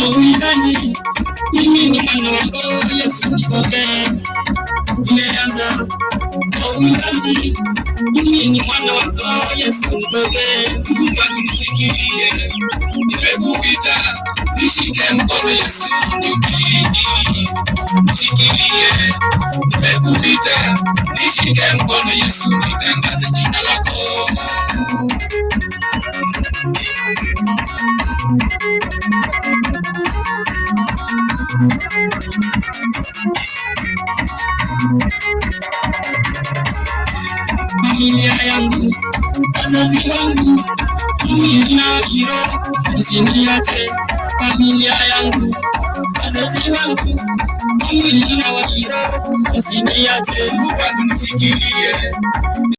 Uhitaji mimi ni mwana wako Yesu, nipokee. Nimeanza kwa uhitaji mimi ni mwana wako Yesu, nipokee. Mungu wangu nishikilie, nimekuita nishike mkono Yesu, niubiliki. Nishikilie, nimekuita nishike mkono Yesu, nitangaze jina lako. Familia yangu, wazazi wangu, mimi na kiroho, usiniache. Familia yangu, wazazi wangu, mimi na kiroho, usiniache. Mungu wangu nishikilie.